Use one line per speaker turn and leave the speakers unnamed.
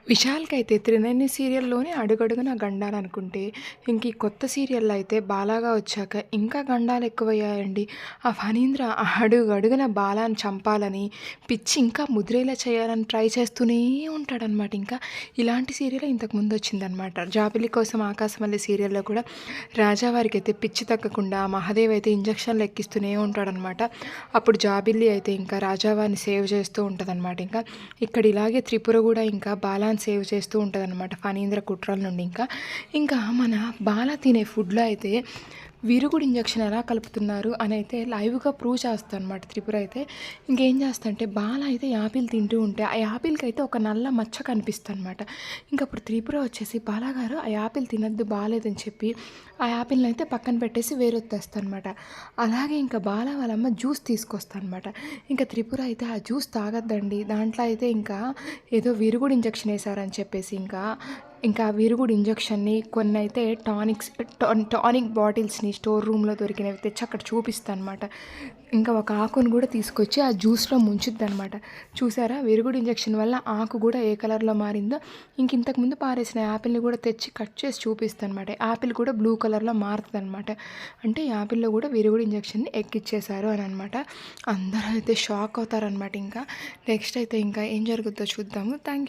విశాల్‌కైతే 'త్రినేని' సీరియల్‌లోనే అడుగడుగునా గండాలనుకుంటే, ఇంక ఈ కొత్త సీరియల్‌లో అయితే బాలాగా వచ్చాక ఇంకా గండాలెక్కువయ్యాయండి. ఆ ఫణీంద్ర అడుగడుగునా బాలాని చంపాలని, పిచ్చి ఇంకా ముదిరేలా చేయాలని ట్రై చేస్తూనే ఉంటాడనమాట. ఇంకా ఇలాంటి సీరియలే ఇంతకుముందొచ్చిందనమాట. 'జాబిల్లి కోసం ఆకాశమల్లె' సీరియల్‌లో కూడా రాజావారికైతే పిచ్చి తగ్గకుండా మహాదేవ్ అయితే ఇంజెక్షన్‌లు ఎక్కిస్తూనే ఉంటాడనమాట. అప్పుడు జాబిల్లి అయితే ఇంకా రాజావారిని సేవ్ చేస్తూ ఉంటదనమాట. ఇక్కడ ఇలాగే త్రిపుర కూడా ఇంకా బాలాని సేవ్ చేస్తూ ఉంటదనమాట ఫణీంద్ర కుట్రల నుండి. ఇంకా మన బాల తినే ఫుడ్‌లో అయితే విరుగుడు ఇంజెక్షన్ ఎలా కలుపుతున్నారు అని అయితే లైవ్‌గా ప్రూవ్ చేస్తదనమాట త్రిపుర అయితే. ఇంకేం చేస్తదంటే బాల అయితే యాపిల్ తింటూ ఉంటే ఆ యాపిల్‌కైతే ఒక నల్ల మచ్చ కనిపిస్తదనమాట. ఇంకప్పుడు త్రిపుర వచ్చేసి బాలాగారు ఆ యాపిల్ తినొద్దు బాలేదని చెప్పి ఆ యాపిల్‌ని అయితే పక్కన పెట్టేసి వేరేది తెస్తదనమాట. అలాగే ఇంకా బాల వాళ్ళమ్మ జ్యూస్ తీసుకొస్తదనమాట. ఇంకా త్రిపుర అయితే ఆ జ్యూస్ తాగొద్దండి దాంట్లో అయితే ఇంకా ఏదో విరుగుడు ఇంజెక్షన్ ఏసారని చెప్పేసి ఇంకా విరుగుడు ఇంజెక్షన్‌ని కొన్నైతే టానిక్ బాటిల్స్‌ని స్టోర్ రూమ్‌లో దొరికినవి తెచ్చి అక్కడ చూపిస్తదనమాట. ఇంకా ఒక ఆకును కూడా తీసుకొచ్చి ఆ జ్యూస్‌లో ముంచుద్దనమాట. చూసారా విరుగుడు ఇంజెక్షన్ వల్ల ఆకు కూడా ఏ కలర్‌లో మారిందో. ఇంతకుముందు పారేసిన యాపిల్‌ని కూడా తెచ్చి కట్ చేసి చూపిస్తదనమాట. యాపిల్ కూడా బ్లూ కలర్‌లో మారుతదనమాట. అంటే యాపిల్‌లో కూడా విరుగుడు ఇంజెక్షన్‌ని ఎక్కిచ్చేశారు అని అనమాట. అందరూ అయితే షాక్ అవుతారనమాట. నెక్స్ట్ అయితే ఇంకా ఏం జరుగుద్దో చూద్దాము. Thank you.